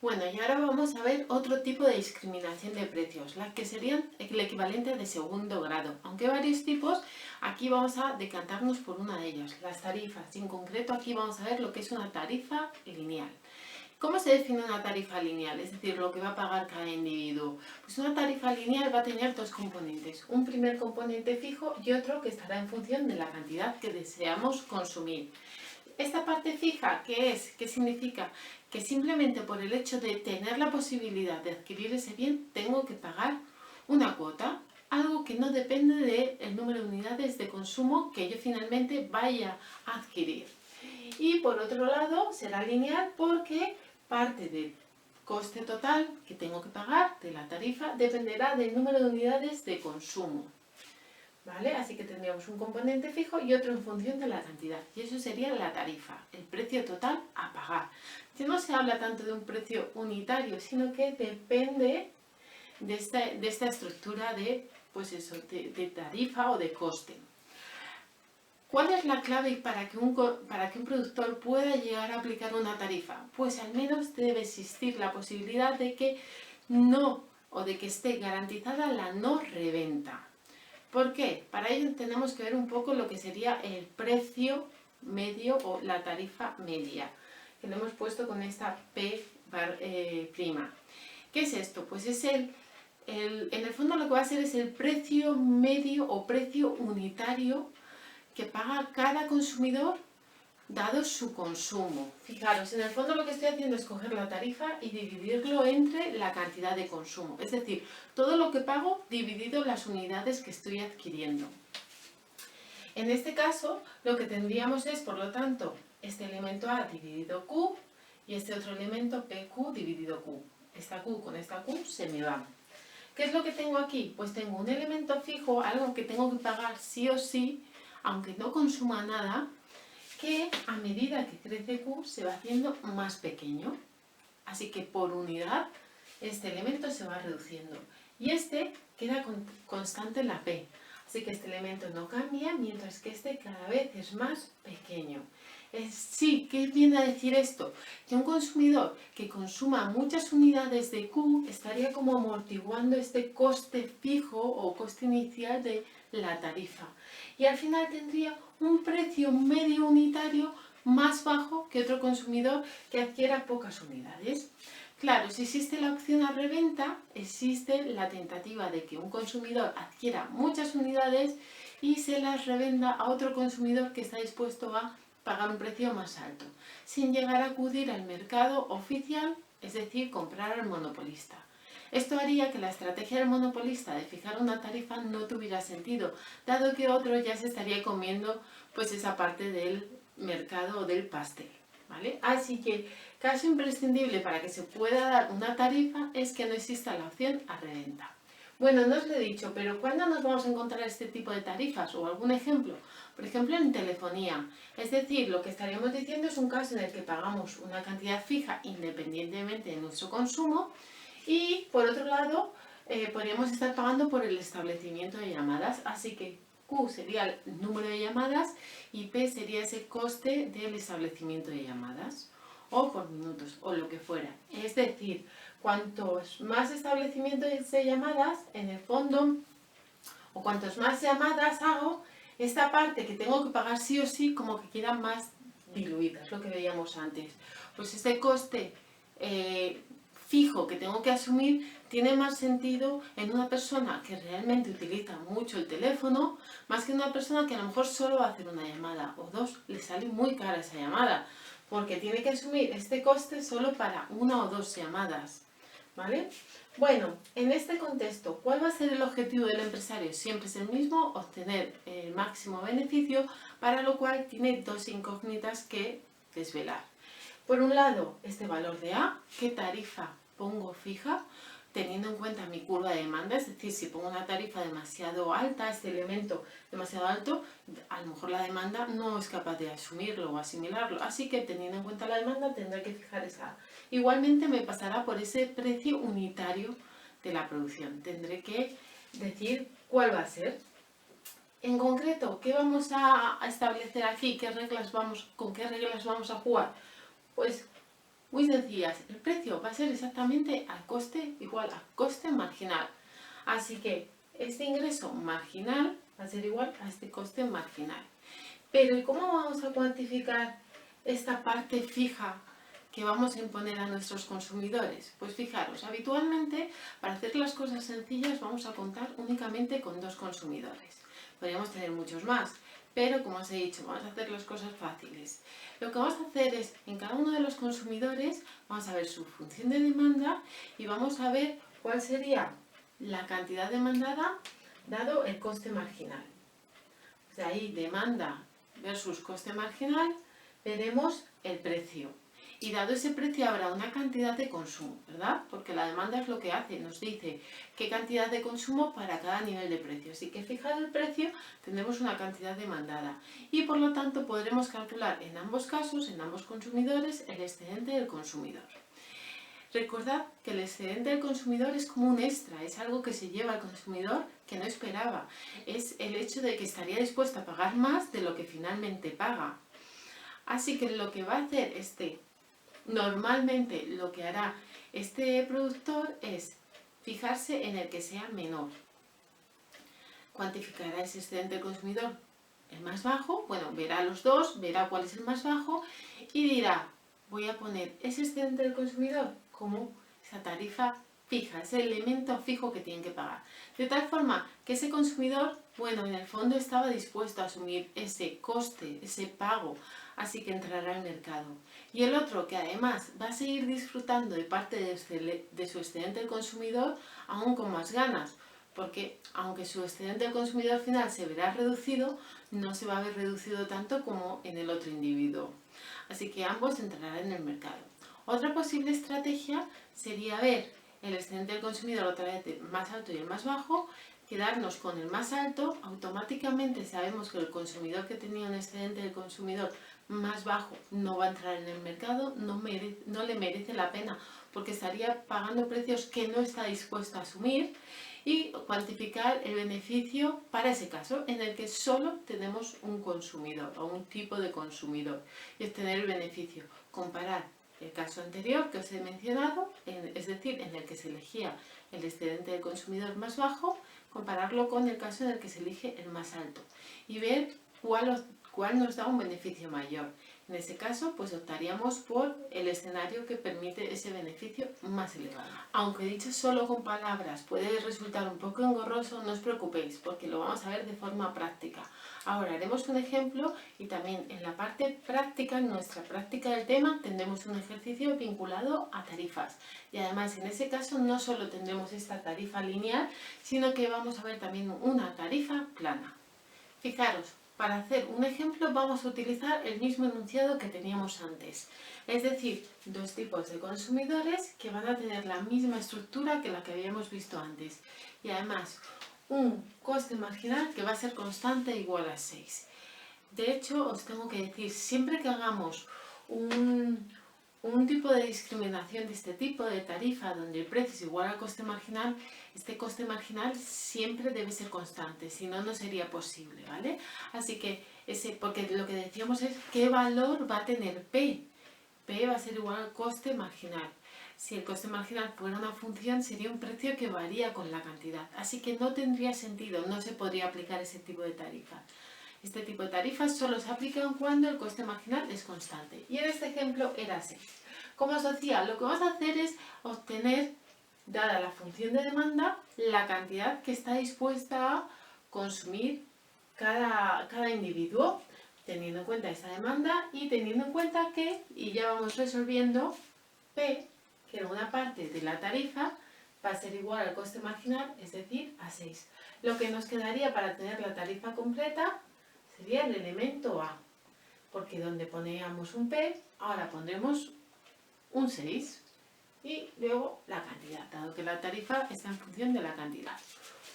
Bueno, y ahora vamos a ver otro tipo de discriminación de precios, las que serían el equivalente de segundo grado. Aunque hay varios tipos, aquí vamos a decantarnos por una de ellas, las tarifas. Y en concreto aquí vamos a ver lo que es una tarifa lineal. ¿Cómo se define una tarifa lineal? Es decir, lo que va a pagar cada individuo. Pues una tarifa lineal va a tener dos componentes. Un primer componente fijo y otro que estará en función de la cantidad que deseamos consumir. Esta parte fija, ¿qué es? ¿Qué significa? Que simplemente por el hecho de tener la posibilidad de adquirir ese bien, tengo que pagar una cuota, algo que no depende del número de unidades de consumo que yo finalmente vaya a adquirir. Y por otro lado, será lineal porque parte del coste total que tengo que pagar de la tarifa dependerá del número de unidades de consumo. ¿Vale? Así que tendríamos un componente fijo y otro en función de la cantidad. Y eso sería la tarifa, el precio total a pagar. Ya no se habla tanto de un precio unitario, sino que depende de esta estructura de, pues eso, de tarifa o de coste. ¿Cuál es la clave para que un productor pueda llegar a aplicar una tarifa? Pues al menos debe existir la posibilidad de que no, o de que esté garantizada la no reventa. ¿Por qu'é? Para ello tenemos que ver un poco lo que sería el precio medio o la tarifa media, que lo hemos puesto con esta P'. ¿Qué es esto? Pues es en el fondo lo que va a ser es el precio medio o precio unitario que paga cada consumidor dado su consumo. Fijaros, en el fondo lo que estoy haciendo es coger la tarifa y dividirlo entre la cantidad de consumo. Es decir, todo lo que pago dividido las unidades que estoy adquiriendo. En este caso, lo que tendríamos es, por lo tanto, este elemento A dividido Q y este otro elemento PQ dividido Q. Esta Q con esta Q se me va. ¿Qué es lo que tengo aquí? Pues tengo un elemento fijo, algo que tengo que pagar sí o sí, aunque no consuma nada, que a medida que crece Q se va haciendo más pequeño. Así que por unidad este elemento se va reduciendo. Y este queda constante en la P. Así que este elemento no cambia, mientras que este cada vez es más pequeño. Sí, ¿qué viene a decir esto? Que un consumidor que consuma muchas unidades de Q estaría como amortiguando este coste fijo o coste inicial de la tarifa. Y al final tendría un precio medio unitario más bajo que otro consumidor que adquiera pocas unidades. Claro, si existe la opción a reventa, existe la tentativa de que un consumidor adquiera muchas unidades y se las revenda a otro consumidor que está dispuesto a pagar un precio más alto, sin llegar a acudir al mercado oficial, es decir, comprar al monopolista. Esto haría que la estrategia del monopolista de fijar una tarifa no tuviera sentido, dado que otro ya se estaría comiendo pues esa parte del mercado o del pastel. ¿Vale? Así que caso imprescindible para que se pueda dar una tarifa es que no exista la opción a reventa. Bueno, no os lo he dicho, pero ¿cuándo nos vamos a encontrar este tipo de tarifas? O algún ejemplo. Por ejemplo, en telefonía. Es decir, lo que estaríamos diciendo es un caso en el que pagamos una cantidad fija independientemente de nuestro consumo y, por otro lado, podríamos estar pagando por el establecimiento de llamadas. Así que Q sería el número de llamadas y P sería ese coste del establecimiento de llamadas o por minutos o lo que fuera. Es decir, cuantos más establecimientos de llamadas, en el fondo, o cuantos más llamadas hago, esta parte que tengo que pagar sí o sí como que queda más diluida, es lo que veíamos antes. Pues este coste fijo que tengo que asumir tiene más sentido en una persona que realmente utiliza mucho el teléfono, más que en una persona que a lo mejor solo va a hacer una llamada o dos, le sale muy cara esa llamada, porque tiene que asumir este coste solo para una o dos llamadas. ¿Vale? Bueno, en este contexto, ¿cuál va a ser el objetivo del empresario? Siempre es el mismo, obtener el máximo beneficio, para lo cual tiene dos incógnitas que desvelar. Por un lado, este valor de A, ¿qué tarifa pongo fija? Teniendo en cuenta mi curva de demanda, es decir, si pongo una tarifa demasiado alta, este elemento demasiado alto, a lo mejor la demanda no es capaz de asumirlo o asimilarlo. Así que teniendo en cuenta la demanda tendré que fijar esa. Igualmente me pasará por ese precio unitario de la producción. Tendré que decir cuál va a ser. En concreto, ¿qué vamos a establecer aquí? ¿Con qué reglas vamos a jugar? Pues muy sencillas. El precio va a ser exactamente al coste igual a coste marginal. Así que este ingreso marginal va a ser igual a este coste marginal. Pero ¿y cómo vamos a cuantificar esta parte fija que vamos a imponer a nuestros consumidores? Pues fijaros, habitualmente para hacer las cosas sencillas vamos a contar únicamente con 2 consumidores. Podríamos tener muchos más, pero como os he dicho, vamos a hacer las cosas fáciles. Lo que vamos a hacer es, en cada uno de los consumidores, vamos a ver su función de demanda y vamos a ver cuál sería la cantidad demandada dado el coste marginal. De ahí demanda versus coste marginal, veremos el precio. Y dado ese precio habrá una cantidad de consumo, ¿verdad? Porque la demanda es lo que hace, nos dice qué cantidad de consumo para cada nivel de precio. Así que fijado el precio tendremos una cantidad demandada y por lo tanto podremos calcular en ambos casos, en ambos consumidores, el excedente del consumidor. Recordad que el excedente del consumidor es como un extra, es algo que se lleva al consumidor que no esperaba. Es el hecho de que estaría dispuesto a pagar más de lo que finalmente paga. Así que lo que va a hacer normalmente lo que hará este productor es fijarse en el que sea menor. Cuantificará ese excedente del consumidor, el más bajo, bueno, verá los dos, verá cuál es el más bajo y dirá, voy a poner ese excedente del consumidor como esa tarifa fija, ese elemento fijo que tienen que pagar. De tal forma que ese consumidor, bueno, en el fondo estaba dispuesto a asumir ese coste, ese pago, así que entrará al mercado. Y el otro, que además va a seguir disfrutando de parte de su excedente del consumidor, aún con más ganas, porque aunque su excedente del consumidor final se verá reducido, no se va a ver reducido tanto como en el otro individuo. Así que ambos entrarán en el mercado. Otra posible estrategia sería ver el excedente del consumidor otra vez el más alto y el más bajo, quedarnos con el más alto. Automáticamente sabemos que el consumidor que tenía un excedente del consumidor más bajo no va a entrar en el mercado, no le merece la pena porque estaría pagando precios que no está dispuesto a asumir, y cuantificar el beneficio para ese caso en el que solo tenemos un consumidor o un tipo de consumidor y obtener el beneficio. Comparar el caso anterior que os he mencionado, es decir, en el que se elegía el excedente del consumidor más bajo, compararlo con el caso en el que se elige el más alto y ver cuál nos da un beneficio mayor. En ese caso, pues optaríamos por el escenario que permite ese beneficio más elevado. Aunque dicho solo con palabras puede resultar un poco engorroso, no os preocupéis porque lo vamos a ver de forma práctica. Ahora haremos un ejemplo y también en la parte práctica, en nuestra práctica del tema, tendremos un ejercicio vinculado a tarifas. Y además en ese caso no solo tendremos esta tarifa lineal, sino que vamos a ver también una tarifa plana. Fijaros, para hacer un ejemplo vamos a utilizar el mismo enunciado que teníamos antes. Es decir, 2 tipos de consumidores que van a tener la misma estructura que la que habíamos visto antes. Y además, un coste marginal que va a ser constante igual a 6. De hecho, os tengo que decir, siempre que hagamos un tipo de discriminación de este tipo de tarifa donde el precio es igual al coste marginal, este coste marginal siempre debe ser constante, si no, no sería posible, ¿vale? Así que, porque lo que decíamos es qué valor va a tener P. P va a ser igual al coste marginal. Si el coste marginal fuera una función, sería un precio que varía con la cantidad. Así que no tendría sentido, no se podría aplicar ese tipo de tarifa. Este tipo de tarifas solo se aplican cuando el coste marginal es constante. Y en este ejemplo era 6. Como os decía, lo que vamos a hacer es obtener, dada la función de demanda, la cantidad que está dispuesta a consumir cada individuo, teniendo en cuenta esa demanda y teniendo en cuenta que, y ya vamos resolviendo, P, que era una parte de la tarifa, va a ser igual al coste marginal, es decir, a 6. Lo que nos quedaría para tener la tarifa completa sería el elemento A, porque donde poníamos un P, ahora pondremos un 6 y luego la cantidad, dado que la tarifa está en función de la cantidad.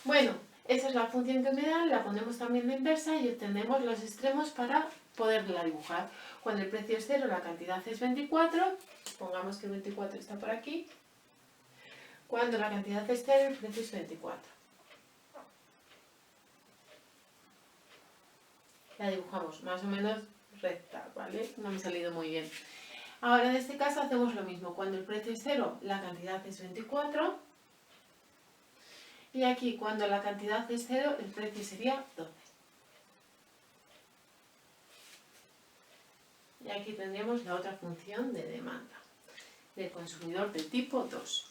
Bueno, esa es la función que me dan, la ponemos también la inversa y obtenemos los extremos para poderla dibujar. Cuando el precio es 0, la cantidad es 24, pongamos que 24 está por aquí. Cuando la cantidad es 0, el precio es 24. la dibujamos más o menos recta, ¿vale? No me ha salido muy bien. Ahora en este caso hacemos lo mismo. Cuando el precio es 0, la cantidad es 24. Y aquí cuando la cantidad es 0, el precio sería 12. Y aquí tendríamos la otra función de demanda del consumidor de tipo 2.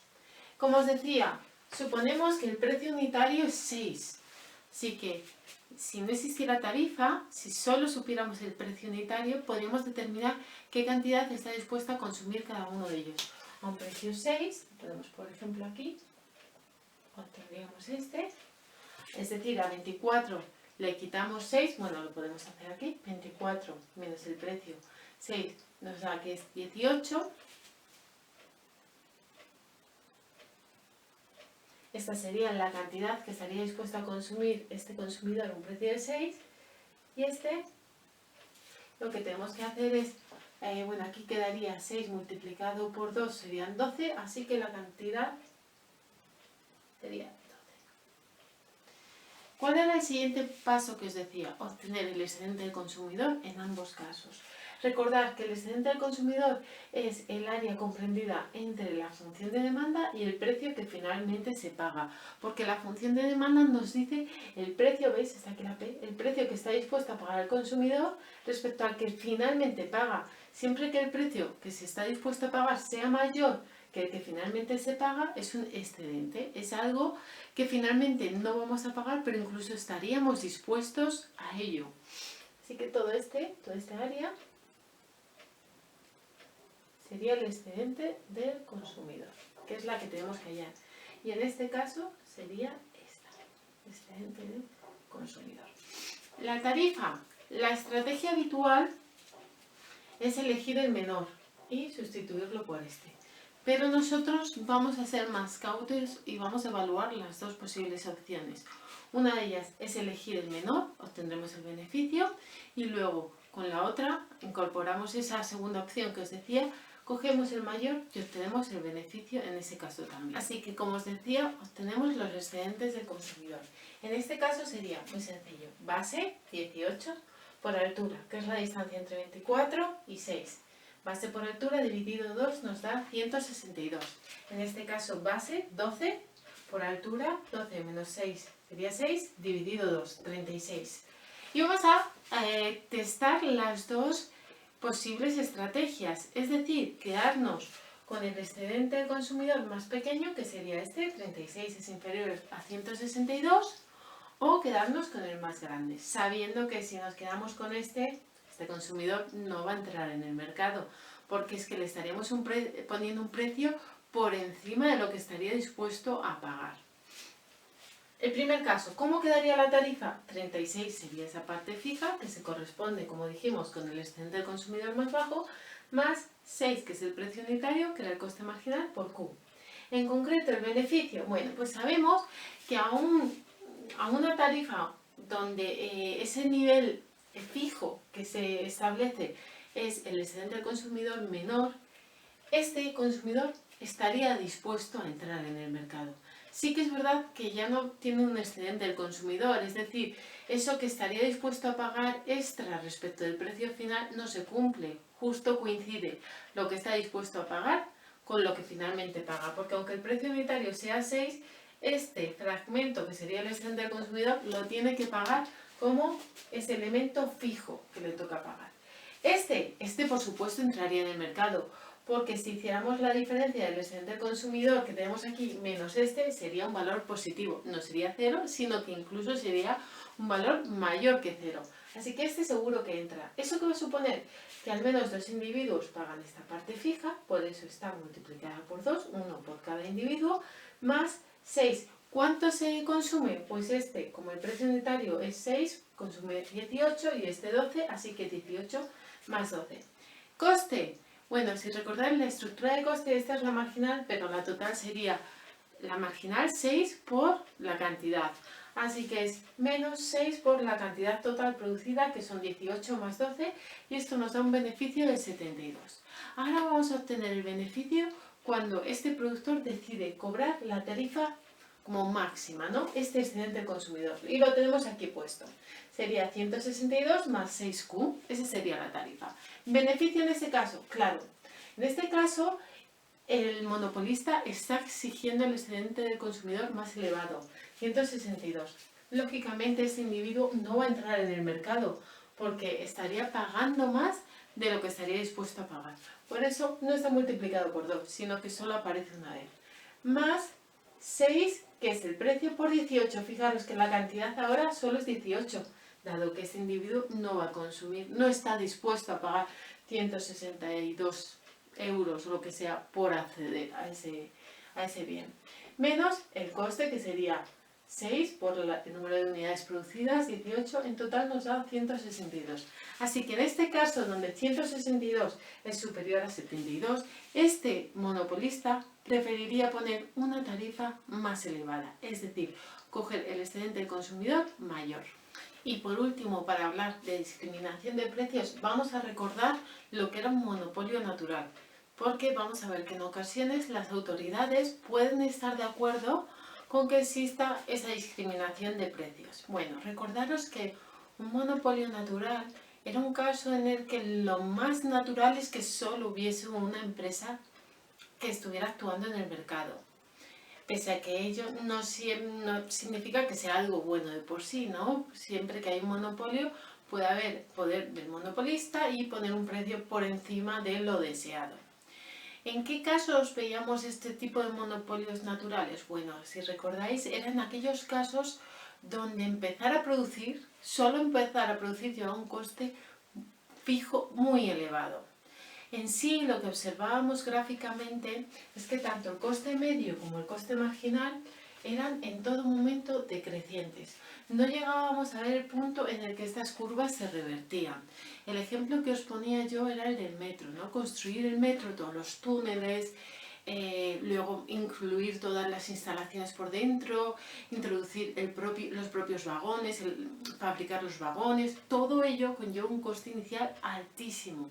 Como os decía, suponemos que el precio unitario es 6. Así que si no existiera tarifa, si solo supiéramos el precio unitario, podríamos determinar qué cantidad está dispuesta a consumir cada uno de ellos. A un precio 6, tenemos por ejemplo aquí, obtendríamos este, es decir, a 24 le quitamos 6, bueno, lo podemos hacer aquí, 24 menos el precio 6 nos da que es 18. Esta sería la cantidad que estaría dispuesto a consumir este consumidor a un precio de 6. Y lo que tenemos que hacer es, bueno, aquí quedaría 6 multiplicado por 2 serían 12, así que la cantidad sería 12. ¿Cuál era el siguiente paso que os decía? Obtener el excedente del consumidor en ambos casos. Recordad que el excedente del consumidor es el área comprendida entre la función de demanda y el precio que finalmente se paga. Porque la función de demanda nos dice el precio, ¿veis? Está aquí la P, el precio que está dispuesto a pagar el consumidor respecto al que finalmente paga. Siempre que el precio que se está dispuesto a pagar sea mayor que el que finalmente se paga, es un excedente. Es algo que finalmente no vamos a pagar, pero incluso estaríamos dispuestos a ello. Así que toda esta área sería el excedente del consumidor, que es la que tenemos que hallar. Y en este caso sería esta, excedente del consumidor. La tarifa, la estrategia habitual es elegir el menor y sustituirlo por este. Pero nosotros vamos a ser más cautos y vamos a evaluar las dos posibles opciones. Una de ellas es elegir el menor, obtendremos el beneficio, y luego con la otra incorporamos esa segunda opción que os decía, cogemos el mayor y obtenemos el beneficio en ese caso también. Así que, como os decía, obtenemos los excedentes del consumidor. En este caso sería muy sencillo. Base 18 por altura, que es la distancia entre 24 y 6. Base por altura dividido 2 nos da 162. En este caso base 12 por altura, 12 menos 6 sería 6, dividido 2, 36. Y vamos a testar las dos posibles estrategias, es decir, quedarnos con el excedente del consumidor más pequeño, que sería este, 36 es inferior a 162, o quedarnos con el más grande, sabiendo que si nos quedamos con este consumidor no va a entrar en el mercado, porque es que le estaríamos poniendo un precio por encima de lo que estaría dispuesto a pagar. El primer caso, ¿cómo quedaría la tarifa? 36 sería esa parte fija, que se corresponde, como dijimos, con el excedente del consumidor más bajo, más 6, que es el precio unitario, que era el coste marginal, por Q. En concreto, el beneficio, bueno, pues sabemos que a una tarifa donde ese nivel fijo que se establece es el excedente del consumidor menor, este consumidor estaría dispuesto a entrar en el mercado. Sí que es verdad que ya no tiene un excedente del consumidor, es decir, eso que estaría dispuesto a pagar extra respecto del precio final no se cumple, justo coincide lo que está dispuesto a pagar con lo que finalmente paga, porque aunque el precio unitario sea 6, este fragmento que sería el excedente del consumidor lo tiene que pagar como ese elemento fijo que le toca pagar. Este por supuesto entraría en el mercado, porque si hiciéramos la diferencia del excedente del consumidor que tenemos aquí menos este, sería un valor positivo. No sería 0, sino que incluso sería un valor mayor que 0. Así que este seguro que entra. ¿Eso qué va a suponer? Que al menos 2 individuos pagan esta parte fija, por eso está multiplicada por 2, uno por cada individuo, más 6. ¿Cuánto se consume? Pues este, como el precio unitario es 6, consume 18 y este 12, así que 18 más 12. Coste. Bueno, si recordáis la estructura de coste, esta es la marginal, pero la total sería la marginal 6 por la cantidad. Así que es menos 6 por la cantidad total producida, que son 18 más 12, y esto nos da un beneficio de 72. Ahora vamos a obtener el beneficio cuando este productor decide cobrar la tarifa como máxima, ¿no? Este excedente del consumidor. Y lo tenemos aquí puesto. Sería 162 más 6Q. Esa sería la tarifa. ¿Beneficio en este caso? Claro. En este caso, el monopolista está exigiendo el excedente del consumidor más elevado, 162. Lógicamente, ese individuo no va a entrar en el mercado porque estaría pagando más de lo que estaría dispuesto a pagar. Por eso no está multiplicado por 2, sino que solo aparece una vez. Más 6, que es el precio, por 18. Fijaros que la cantidad ahora solo es 18, dado que este individuo no va a consumir, no está dispuesto a pagar 162 euros o lo que sea por acceder a ese bien. Menos el coste, que sería 6 por el número de unidades producidas, 18, en total nos da 162. Así que en este caso, donde 162 es superior a 72, este monopolista preferiría poner una tarifa más elevada, es decir, coger el excedente del consumidor mayor. Y por último, para hablar de discriminación de precios, vamos a recordar lo que era un monopolio natural, porque vamos a ver que en ocasiones las autoridades pueden estar de acuerdo con que exista esa discriminación de precios. Bueno, recordaros que un monopolio natural era un caso en el que lo más natural es que solo hubiese una empresa que estuviera actuando en el mercado. Pese a que ello no significa que sea algo bueno de por sí, ¿no? Siempre que hay un monopolio puede haber poder del monopolista y poner un precio por encima de lo deseado. ¿En qué casos veíamos este tipo de monopolios naturales? Bueno, si recordáis, eran aquellos casos donde empezar a producir, solo empezar a producir llevaba un coste fijo muy elevado. En sí, lo que observábamos gráficamente es que tanto el coste medio como el coste marginal eran en todo momento decrecientes. No llegábamos a ver el punto en el que estas curvas se revertían. El ejemplo que os ponía yo era el del metro, ¿no? Construir el metro, todos los túneles, luego incluir todas las instalaciones por dentro, introducir los propios vagones, fabricar los vagones, todo ello conlleva un coste inicial altísimo.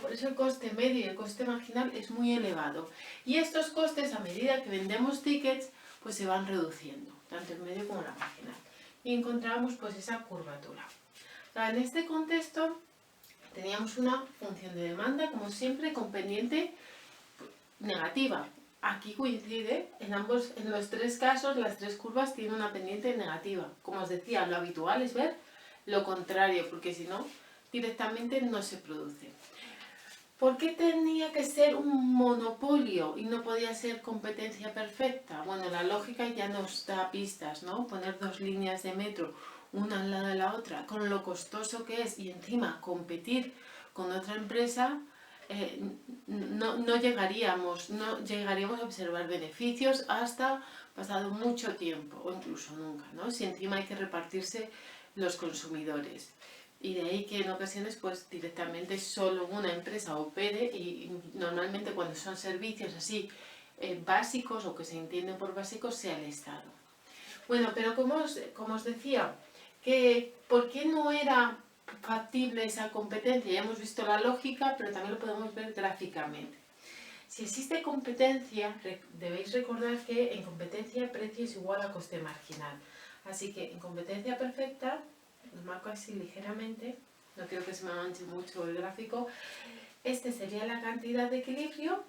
Por eso el coste medio y el coste marginal es muy elevado. Y estos costes, a medida que vendemos tickets, pues se van reduciendo, tanto el medio como la marginal. Y encontramos pues esa curvatura. En este contexto teníamos una función de demanda, como siempre, con pendiente negativa. Aquí coincide, en los tres casos, las tres curvas tienen una pendiente negativa. Como os decía, lo habitual es ver lo contrario, porque si no, directamente no se produce. ¿Por qué tenía que ser un monopolio y no podía ser competencia perfecta? Bueno, la lógica ya nos da pistas, ¿no? Poner dos líneas de metro, una al lado de la otra, con lo costoso que es y encima competir con otra empresa, no llegaríamos a observar beneficios hasta pasado mucho tiempo o incluso nunca, ¿no? Si encima hay que repartirse los consumidores. Y de ahí que en ocasiones pues directamente solo una empresa opere y normalmente cuando son servicios así básicos o que se entienden por básicos sea el Estado. Bueno, pero como os decía, ¿por qué no era factible esa competencia? Ya hemos visto la lógica, pero también lo podemos ver gráficamente. Si existe competencia, debéis recordar que en competencia precio es igual a coste marginal. Así que en competencia perfecta, lo marco así ligeramente, no quiero que se me manche mucho el gráfico, este sería la cantidad de equilibrio,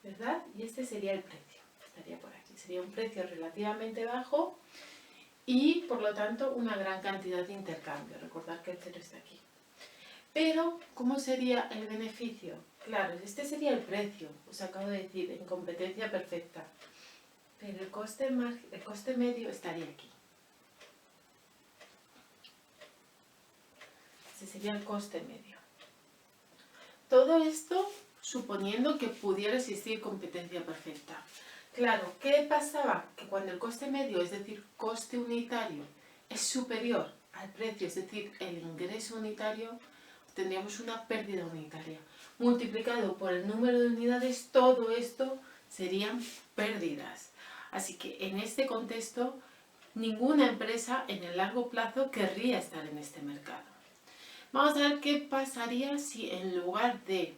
¿verdad? Y este sería el precio, estaría por aquí. Sería un precio relativamente bajo y por lo tanto una gran cantidad de intercambio. Recordad que el cero está aquí. Pero, ¿cómo sería el beneficio? Claro, este sería el precio, os acabo de decir, en competencia perfecta. Pero el coste medio estaría aquí. Este sería el coste medio. Todo esto suponiendo que pudiera existir competencia perfecta. Claro, ¿qué pasaba? Que cuando el coste medio, es decir, coste unitario, es superior al precio, es decir, el ingreso unitario, tendríamos una pérdida unitaria. Multiplicado por el número de unidades, todo esto serían pérdidas. Así que en este contexto, ninguna empresa en el largo plazo querría estar en este mercado. Vamos a ver qué pasaría si en lugar de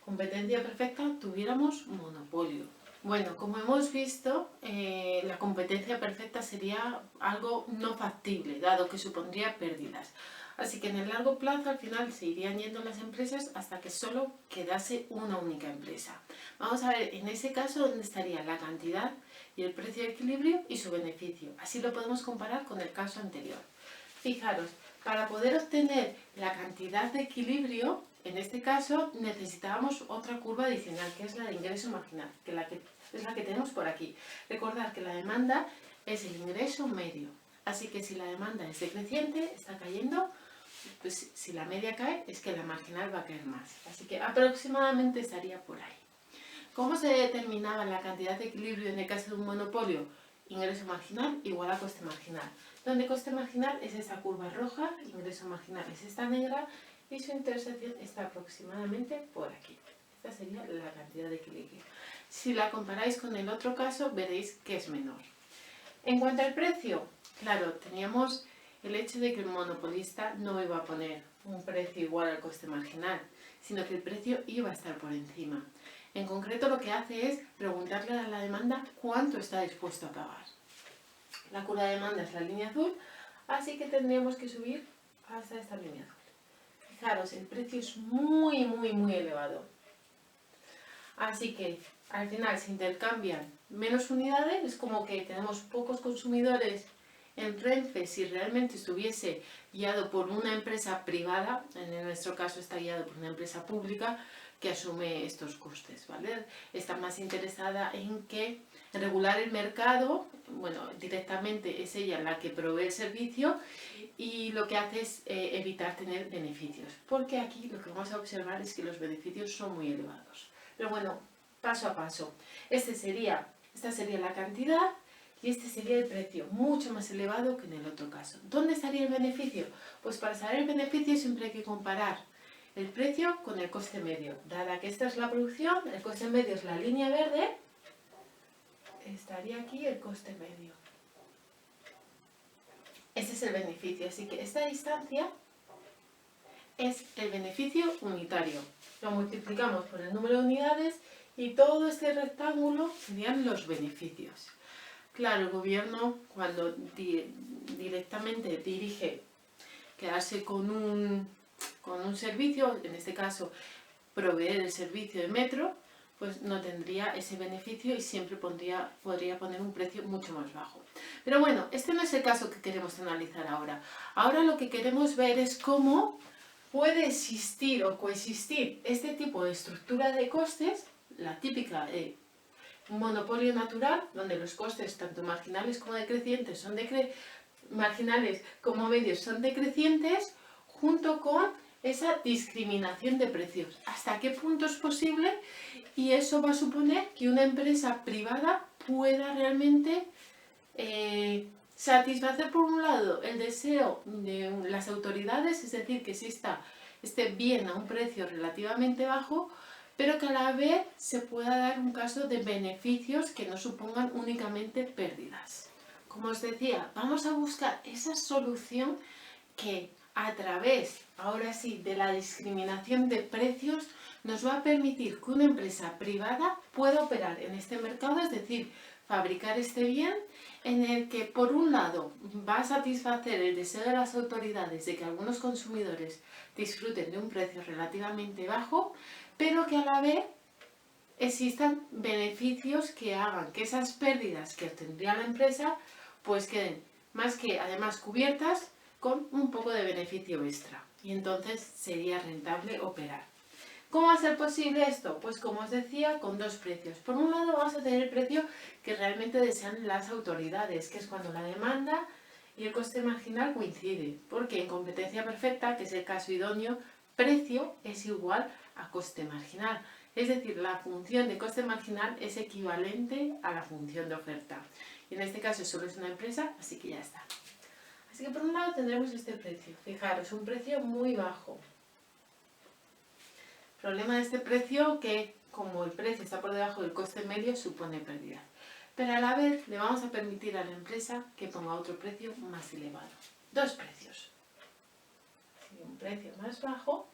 competencia perfecta tuviéramos monopolio. Bueno, como hemos visto, la competencia perfecta sería algo no factible, dado que supondría pérdidas. Así que en el largo plazo al final se irían yendo las empresas hasta que solo quedase una única empresa. Vamos a ver en ese caso dónde estaría la cantidad y el precio de equilibrio y su beneficio. Así lo podemos comparar con el caso anterior. Fijaros, para poder obtener la cantidad de equilibrio, en este caso necesitábamos otra curva adicional, que es la de ingreso marginal, es la que tenemos por aquí. Recordad que la demanda es el ingreso medio, así que si la demanda es decreciente, está cayendo, pues si la media cae, es que la marginal va a caer más. Así que aproximadamente estaría por ahí. ¿Cómo se determinaba la cantidad de equilibrio en el caso de un monopolio? Ingreso marginal igual a coste marginal. Donde coste marginal es esa curva roja, ingreso marginal es esta negra y su intersección está aproximadamente por aquí. Esta sería la cantidad de equilibrio. Si la comparáis con el otro caso, veréis que es menor. En cuanto al precio, claro, teníamos el hecho de que el monopolista no iba a poner un precio igual al coste marginal, sino que el precio iba a estar por encima. En concreto lo que hace es preguntarle a la demanda cuánto está dispuesto a pagar. La curva de demanda es la línea azul, así que tendríamos que subir hasta esta línea azul. Fijaros, el precio es muy elevado. Así que al final se intercambian menos unidades, es como que tenemos pocos consumidores en Renfe si realmente estuviese guiado por una empresa privada, en nuestro caso está guiado por una empresa pública que asume estos costes, ¿vale? Está más interesada en regular el mercado, bueno, directamente es ella la que provee el servicio y lo que hace es evitar tener beneficios, porque aquí lo que vamos a observar es que los beneficios son muy elevados. Pero bueno, paso a paso. Esta sería la cantidad y este sería el precio, mucho más elevado que en el otro caso. ¿Dónde estaría el beneficio? Pues para saber el beneficio siempre hay que comparar el precio con el coste medio. Dada que esta es la producción, el coste medio es la línea verde, estaría aquí el coste medio. Ese es el beneficio, así que esta distancia es el beneficio unitario. Lo multiplicamos por el número de unidades y todo este rectángulo serían los beneficios. Claro, el gobierno cuando directamente dirige quedarse con un servicio, en este caso proveer el servicio de metro, pues no tendría ese beneficio y siempre podría poner un precio mucho más bajo. Pero bueno, este no es el caso que queremos analizar ahora. Ahora lo que queremos ver es cómo puede existir o coexistir este tipo de estructura de costes, la típica monopolio natural, donde los costes tanto marginales como decrecientes son marginales como medios son decrecientes, junto con esa discriminación de precios. ¿Hasta qué punto es posible? Y eso va a suponer que una empresa privada pueda realmente satisfacer por un lado el deseo de las autoridades, es decir, que esté bien a un precio relativamente bajo, pero que a la vez se pueda dar un caso de beneficios que no supongan únicamente pérdidas. Como os decía, vamos a buscar esa solución que a través, ahora sí, de la discriminación de precios nos va a permitir que una empresa privada pueda operar en este mercado, es decir, fabricar este bien en el que por un lado va a satisfacer el deseo de las autoridades de que algunos consumidores disfruten de un precio relativamente bajo, pero que a la vez existan beneficios que hagan que esas pérdidas que obtendría la empresa pues queden más que además cubiertas con un poco de beneficio extra y entonces sería rentable operar. ¿Cómo va a ser posible esto? Pues como os decía, con dos precios. Por un lado vamos a tener el precio que realmente desean las autoridades, que es cuando la demanda y el coste marginal coinciden, porque en competencia perfecta, que es el caso idóneo, precio es igual a coste marginal. Es decir, la función de coste marginal es equivalente a la función de oferta. Y en este caso solo es una empresa, así que ya está. Así que por un lado tendremos este precio. Fijaros, un precio muy bajo. El problema de este precio que, como el precio está por debajo del coste medio, supone pérdida. Pero a la vez le vamos a permitir a la empresa que ponga otro precio más elevado. Dos precios. Un precio más bajo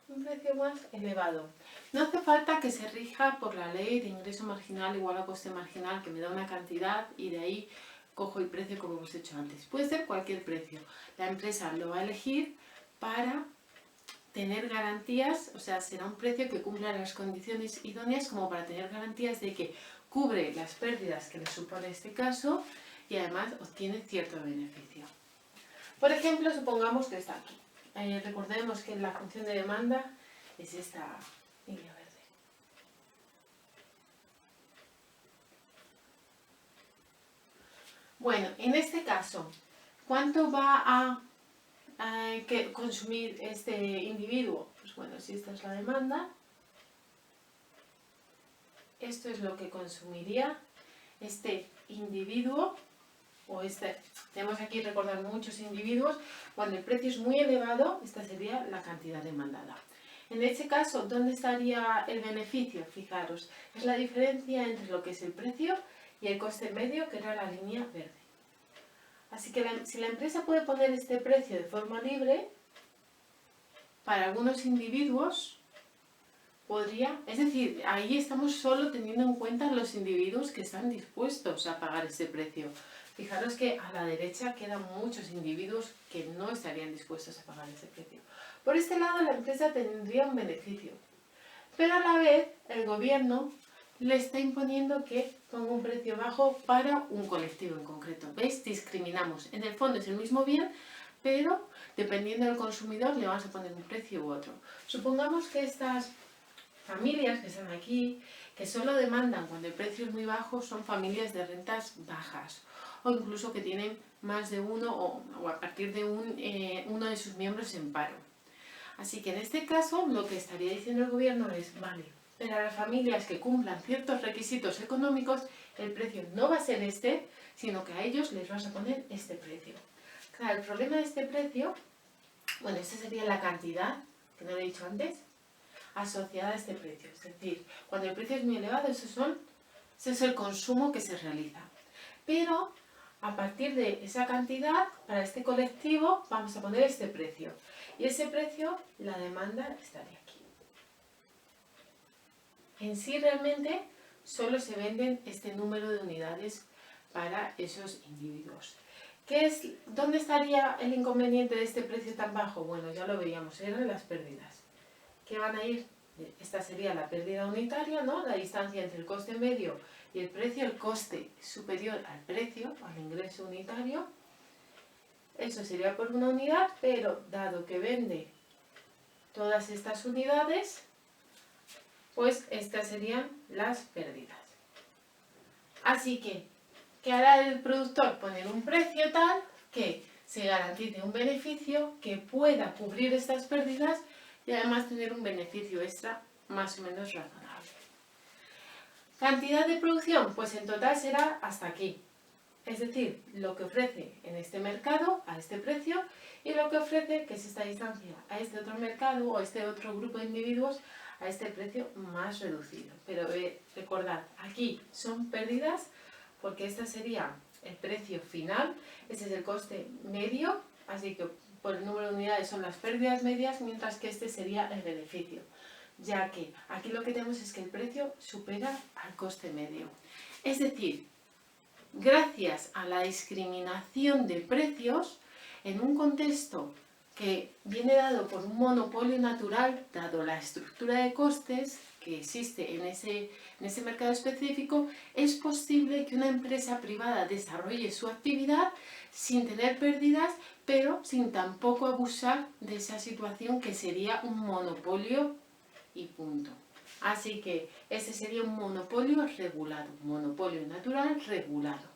un precio más elevado. No hace falta que se rija por la ley de ingreso marginal igual a coste marginal, que me da una cantidad y de ahí cojo el precio como hemos hecho antes. Puede ser cualquier precio. La empresa lo va a elegir para tener garantías, o sea, será un precio que cumpla las condiciones idóneas como para tener garantías de que cubre las pérdidas que le supone este caso y además obtiene cierto beneficio. Por ejemplo, supongamos que está aquí. Recordemos que la función de demanda es esta línea verde. Bueno, en este caso, ¿cuánto va a consumir este individuo? Pues bueno, si esta es la demanda, esto es lo que consumiría este individuo, o tenemos aquí recordar muchos individuos. Cuando el precio es muy elevado, esta sería la cantidad demandada. En este caso, ¿dónde estaría el beneficio? Fijaros, es la diferencia entre lo que es el precio y el coste medio, que era la línea verde. Así que si la empresa puede poner este precio de forma libre, para algunos individuos podría, es decir, ahí estamos solo teniendo en cuenta los individuos que están dispuestos a pagar ese precio. Fijaros que a la derecha quedan muchos individuos que no estarían dispuestos a pagar ese precio. Por este lado la empresa tendría un beneficio, pero a la vez el gobierno le está imponiendo que ponga un precio bajo para un colectivo en concreto. ¿Veis? Discriminamos. En el fondo es el mismo bien, pero dependiendo del consumidor le vamos a poner un precio u otro. Supongamos que estas familias que están aquí, que solo demandan cuando el precio es muy bajo, son familias de rentas bajas o incluso que tienen más de uno o a partir de uno de sus miembros en paro. Así que en este caso lo que estaría diciendo el gobierno es, vale, pero a las familias que cumplan ciertos requisitos económicos, el precio no va a ser este, sino que a ellos les vas a poner este precio. Claro, el problema de este precio, bueno, esta sería la cantidad, que no lo he dicho antes, asociada a este precio. Es decir, cuando el precio es muy elevado, ese es el consumo que se realiza. Pero a partir de esa cantidad, para este colectivo, vamos a poner este precio. Y ese precio, la demanda estaría aquí. En sí, realmente, solo se venden este número de unidades para esos individuos. ¿Dónde estaría el inconveniente de este precio tan bajo? Bueno, ya lo veíamos, eran las pérdidas. ¿Qué van a ir? Esta sería la pérdida unitaria, ¿no? La distancia entre el coste medio y el precio, el coste superior al precio, al ingreso unitario. Eso sería por una unidad, pero dado que vende todas estas unidades, pues estas serían las pérdidas. Así que, ¿qué hará el productor? Poner un precio tal que se garantice un beneficio que pueda cubrir estas pérdidas y además tener un beneficio extra más o menos razonable. ¿Cantidad de producción? Pues en total será hasta aquí. Es decir, lo que ofrece en este mercado a este precio y lo que ofrece, que es esta distancia, a este otro mercado o a este otro grupo de individuos a este precio más reducido. Pero recordad, aquí son pérdidas porque este sería el precio final, este es el coste medio, así que por el número de unidades son las pérdidas medias, mientras que este sería el beneficio, ya que aquí lo que tenemos es que el precio supera al coste medio. Es decir, gracias a la discriminación de precios, en un contexto que viene dado por un monopolio natural, dado la estructura de costes que existe en ese mercado específico, es posible que una empresa privada desarrolle su actividad sin tener pérdidas, pero sin tampoco abusar de esa situación que sería un monopolio y punto. Así que ese sería un monopolio regulado, monopolio natural regulado.